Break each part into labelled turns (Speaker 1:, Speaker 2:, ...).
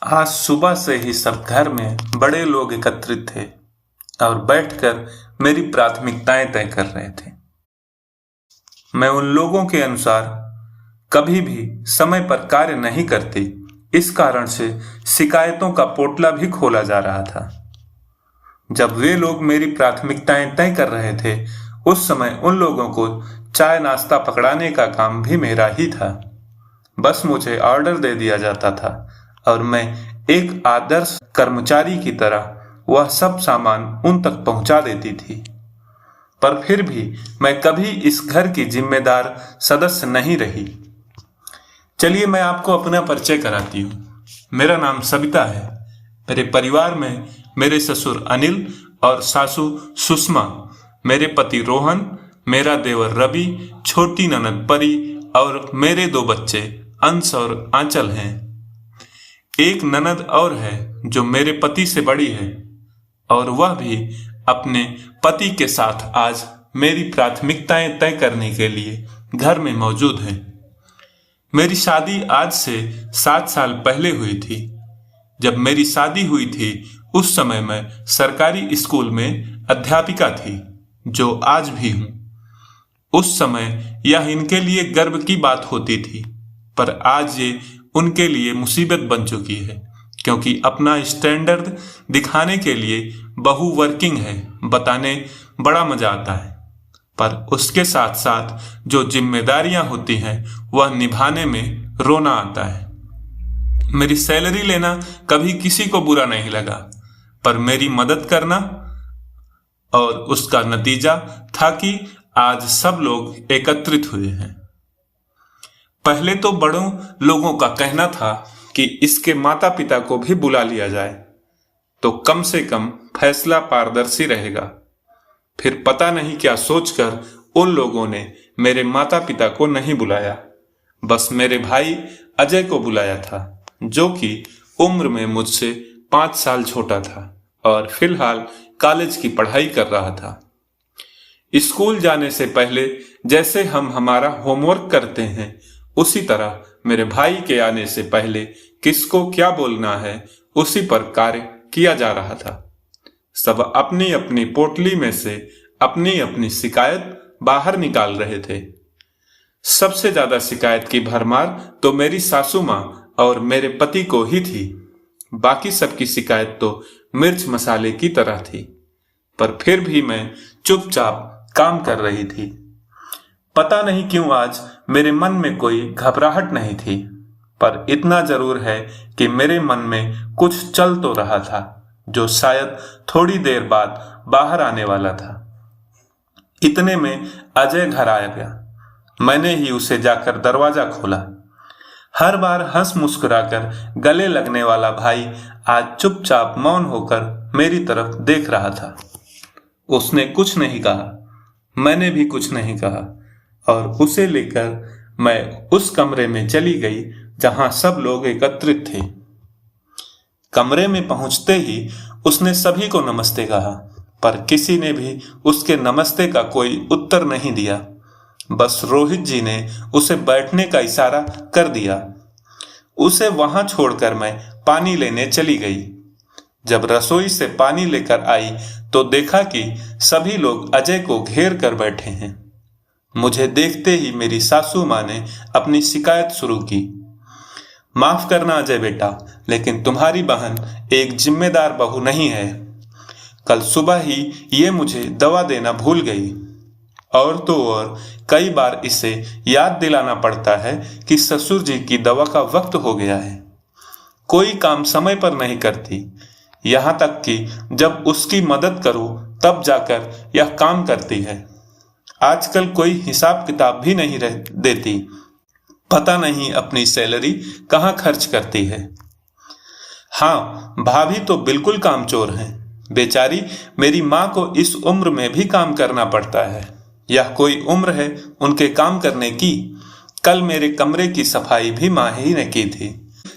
Speaker 1: आज सुबह से ही सब घर में बड़े लोग एकत्रित थे और बैठकर मेरी प्राथमिकताएं तय कर रहे थे। मैं उन लोगों के अनुसार कभी भी समय पर कार्य नहीं करती, इस कारण से शिकायतों का पोटला भी खोला जा रहा था। जब वे लोग मेरी प्राथमिकताएं तय कर रहे थे, उस समय उन लोगों को चाय नाश्ता पकड़ाने का काम भी मेरा ही था। बस मुझे ऑर्डर दे दिया जाता था और मैं एक आदर्श कर्मचारी की तरह वह सब सामान उन तक पहुंचा देती थी। पर फिर भी मैं कभी इस घर की जिम्मेदार सदस्य नहीं रही। चलिए मैं आपको अपना परिचय कराती हूँ। मेरा नाम सविता है। मेरे परिवार में मेरे ससुर अनिल और सासू सुषमा, मेरे पति रोहन, मेरा देवर रवि, छोटी ननद परी और मेरे 2 बच्चे अंश और आंचल हैं। एक ननद और है जो मेरे पति से बड़ी है और वह भी अपने पति के साथ आज मेरी प्राथमिकताएं तय करने के लिए घर में मौजूद है। मेरी शादी आज से 7 साल पहले हुई थी। जब मेरी शादी हुई थी उस समय मैं सरकारी स्कूल में अध्यापिका थी, जो आज भी हूं। उस समय यह इनके लिए गर्व की बात होती थी, पर आज ये उनके लिए मुसीबत बन चुकी है, क्योंकि अपना स्टैंडर्ड दिखाने के लिए बहू वर्किंग है बताने बड़ा मजा आता है, पर उसके साथ साथ जो जिम्मेदारियां होती हैं वह निभाने में रोना आता है। मेरी सैलरी लेना कभी किसी को बुरा नहीं लगा, पर मेरी मदद करना और उसका नतीजा था कि आज सब लोग एकत्रित हुए हैं। पहले तो बड़ों लोगों का कहना था कि इसके माता पिता को भी बुला लिया जाए तो कम से कम फैसला पारदर्शी रहेगा। फिर पता नहीं क्या सोचकर उन लोगों ने मेरे माता पिता को नहीं बुलाया, बस मेरे भाई अजय को बुलाया था, जो कि उम्र में मुझसे 5 साल छोटा था और फिलहाल कॉलेज की पढ़ाई कर रहा था। स्कूल जाने से पहले जैसे हम हमारा होमवर्क करते हैं, उसी तरह मेरे भाई के आने से पहले किसको क्या बोलना है उसी पर कार्य किया जा रहा था। सब अपनी अपनी पोटली में से अपनी अपनी शिकायत बाहर निकाल रहे थे। सबसे ज्यादा शिकायत की भरमार तो मेरी सासू माँ और मेरे पति को ही थी। बाकी सबकी शिकायत तो मिर्च मसाले की तरह थी, पर फिर भी मैं चुपचाप काम कर रही थी। पता नहीं क्यों आज मेरे मन में कोई घबराहट नहीं थी, पर इतना जरूर है कि मेरे मन में कुछ चल तो रहा था, जो शायद थोड़ी देर बाद बाहर आने वाला था। इतने में अजय घर आ गया। मैंने ही उसे जाकर दरवाजा खोला। हर बार हंस मुस्कुराकर गले लगने वाला भाई आज चुपचाप मौन होकर मेरी तरफ देख रहा था। उसने कुछ नहीं कहा, मैंने भी कुछ नहीं कहा और उसे लेकर मैं उस कमरे में चली गई जहां सब लोग एकत्रित थे। कमरे में पहुंचते ही उसने सभी को नमस्ते कहा, पर किसी ने भी उसके नमस्ते का कोई उत्तर नहीं दिया। बस रोहित जी ने उसे बैठने का इशारा कर दिया। उसे वहां छोड़कर मैं पानी लेने चली गई। जब रसोई से पानी लेकर आई तो देखा कि सभी लोग अजय को घेर कर बैठे हैं। मुझे देखते ही मेरी सासू माँ ने अपनी शिकायत शुरू की। माफ करना अजय बेटा, लेकिन तुम्हारी बहन एक जिम्मेदार बहू नहीं है। कल सुबह ही ये मुझे दवा देना भूल गई। और तो और कई बार इसे याद दिलाना पड़ता है कि ससुर जी की दवा का वक्त हो गया है। कोई काम समय पर नहीं करती, यहाँ तक कि जब उसकी मदद करूं तब जाकर यह काम करती है। आजकल कोई हिसाब किताब भी नहीं देती। पता नहीं अपनी सैलरी कहाँ खर्च करती है। हाँ, भाभी तो बिल्कुल कामचोर हैं। बेचारी मेरी माँ को इस उम्र में भी काम करना पड़ता है। यह कोई उम्र है उनके काम करने की? कल मेरे कमरे की सफाई भी माँ ही ने की थी।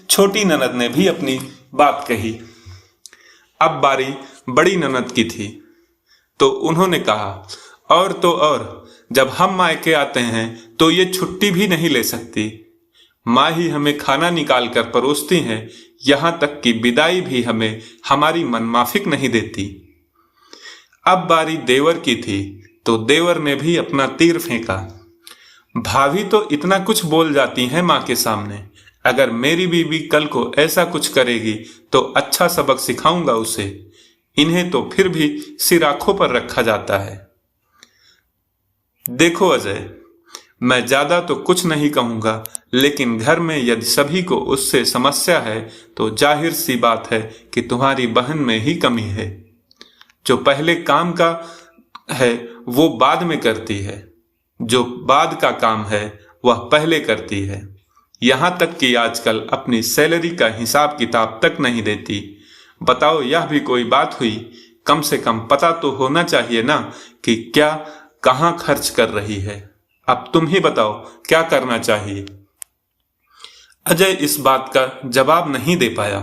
Speaker 1: छोटी ननद ने भी अपनी बात कही। अब बारी बड़ी ननद की थी, तो उन्होंने कहा, और तो और जब हम मायके आते हैं तो ये छुट्टी भी नहीं ले सकती। माँ ही हमें खाना निकाल कर परोसती हैं यहाँ तक कि विदाई भी हमें हमारी मनमाफिक नहीं देती। अब बारी देवर की थी तो देवर ने भी अपना तीर फेंका। भाभी तो इतना कुछ बोल जाती हैं माँ के सामने, अगर मेरी बीवी कल को ऐसा कुछ करेगी तो अच्छा सबक सिखाऊंगा उसे। इन्हें तो फिर भी सिर आंखों पर रखा जाता है। देखो अजय, मैं ज्यादा तो कुछ नहीं कहूंगा, लेकिन घर में यदि सभी को उससे समस्या है तो जाहिर सी बात है कि तुम्हारी बहन में ही कमी है। जो पहले काम का है वो बाद में करती है, जो बाद का काम है वह पहले करती है। यहां तक कि आजकल अपनी सैलरी का हिसाब किताब तक नहीं देती। बताओ, यह भी कोई बात हुई? कम से कम पता तो होना चाहिए ना कि क्या कहां खर्च कर रही है। अब तुम ही बताओ क्या करना चाहिए। अजय इस बात का जवाब नहीं दे पाया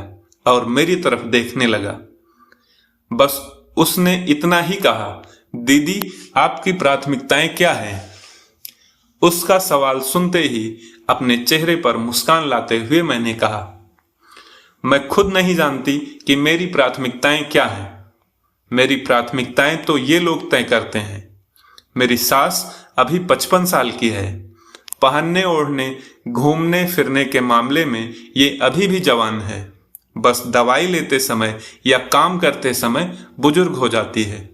Speaker 1: और मेरी तरफ देखने लगा। बस उसने इतना ही कहा, दीदी आपकी प्राथमिकताएं क्या हैं? उसका सवाल सुनते ही अपने चेहरे पर मुस्कान लाते हुए मैंने कहा, मैं खुद नहीं जानती कि मेरी प्राथमिकताएं क्या हैं। मेरी प्राथमिकताएं तो ये लोग तय करते हैं। मेरी सास अभी 55 साल की है। पहनने ओढ़ने घूमने फिरने के मामले में ये अभी भी जवान है। बस दवाई लेते समय या काम करते समय बुजुर्ग हो जाती है।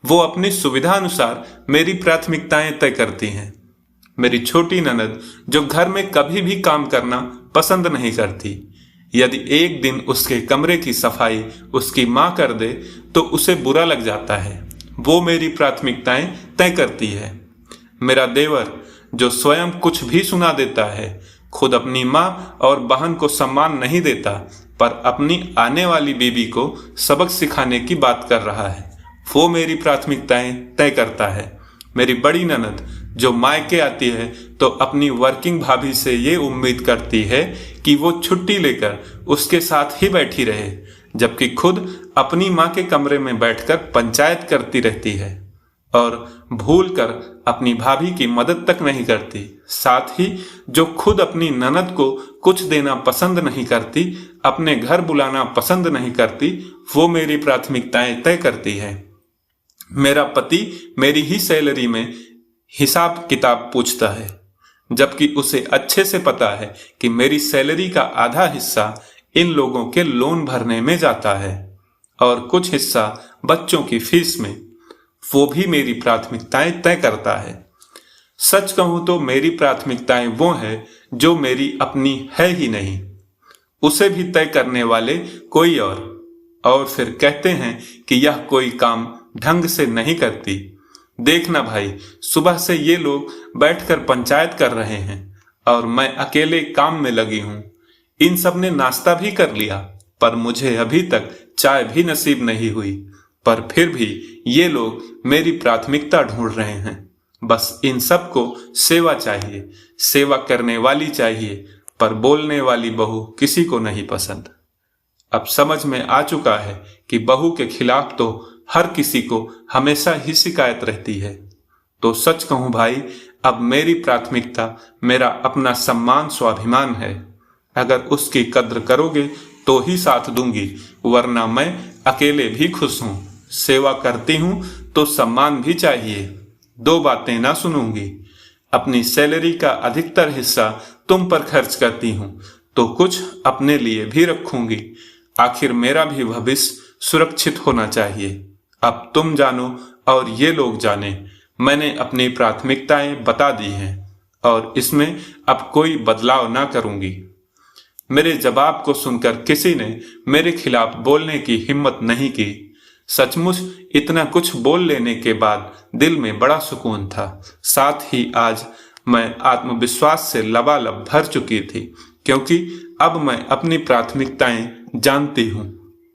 Speaker 1: वो अपनी सुविधा अनुसार मेरी प्राथमिकताएं तय करती हैं। मेरी छोटी ननद जो घर में कभी भी काम करना पसंद नहीं करती, यदि एक दिन उसके कमरे की सफाई उसकी माँ कर दे तो उसे बुरा लग जाता है। वो मेरी प्राथमिकताएं तय करती है। मेरा देवर जो स्वयं कुछ भी सुना देता है, खुद अपनी माँ और बहन को सम्मान नहीं देता, पर अपनी आने वाली बीबी को सबक सिखाने की बात कर रहा है, वो मेरी प्राथमिकताएं तय करता है। मेरी बड़ी ननद जो मायके आती है तो अपनी वर्किंग भाभी से ये उम्मीद करती है कि वो छुट्टी लेकर उसके साथ ही बैठी रहे, जबकि खुद अपनी माँ के कमरे में बैठकर पंचायत करती रहती है और भूलकर अपनी भाभी की मदद तक नहीं करती। साथ ही जो खुद अपनी ननद को कुछ देना पसंद नहीं करती, अपने घर बुलाना पसंद नहीं करती, वो मेरी प्राथमिकताएं तय करती है। मेरा पति मेरी ही सैलरी में हिसाब किताब पूछता है, जबकि उसे अच्छे से पता है कि मेरी सैलरी का आधा हिस्सा इन लोगों के लोन भरने में जाता है और कुछ हिस्सा बच्चों की फीस में। वो भी मेरी प्राथमिकताएं तय करता है। सच कहूं तो मेरी प्राथमिकताएं वो है जो मेरी अपनी है ही नहीं, उसे भी तय करने वाले कोई और फिर कहते हैं कि यह कोई काम ढंग से नहीं करती। देखना भाई, सुबह से ये लोग बैठकर पंचायत कर रहे हैं और मैं अकेले काम में लगी हूं। इन सब ने नाश्ता भी कर लिया, पर मुझे अभी तक चाय भी नसीब नहीं हुई। पर फिर भी ये लोग मेरी प्राथमिकता ढूंढ रहे हैं। बस इन सबको सेवा चाहिए, सेवा करने वाली चाहिए, पर बोलने वाली बहू किसी को नहीं पसंद। अब समझ में आ चुका है कि बहू के खिलाफ तो हर किसी को हमेशा ही शिकायत रहती है। तो सच कहूं भाई, अब मेरी प्राथमिकता मेरा अपना सम्मान स्वाभिमान है। अगर उसकी कद्र करोगे तो ही साथ दूंगी, वरना मैं अकेले भी खुश हूं। सेवा करती हूं तो सम्मान भी चाहिए। दो बातें ना सुनूंगी। अपनी सैलरी का अधिकतर हिस्सा तुम पर खर्च करती हूं तो कुछ अपने लिए भी रखूंगी। आखिर मेरा भी भविष्य सुरक्षित होना चाहिए। अब तुम जानो और ये लोग जाने, मैंने अपनी प्राथमिकताएं बता दी हैं और इसमें अब कोई बदलाव ना करूंगी। मेरे जवाब को सुनकर किसी ने मेरे खिलाफ बोलने की हिम्मत नहीं की। सचमुच इतना कुछ बोल लेने के बाद दिल में बड़ा सुकून था। साथ ही आज मैं आत्मविश्वास से लबालब भर चुकी थी, क्योंकि अब मैं अपनी प्राथमिकताएं जानती हूं।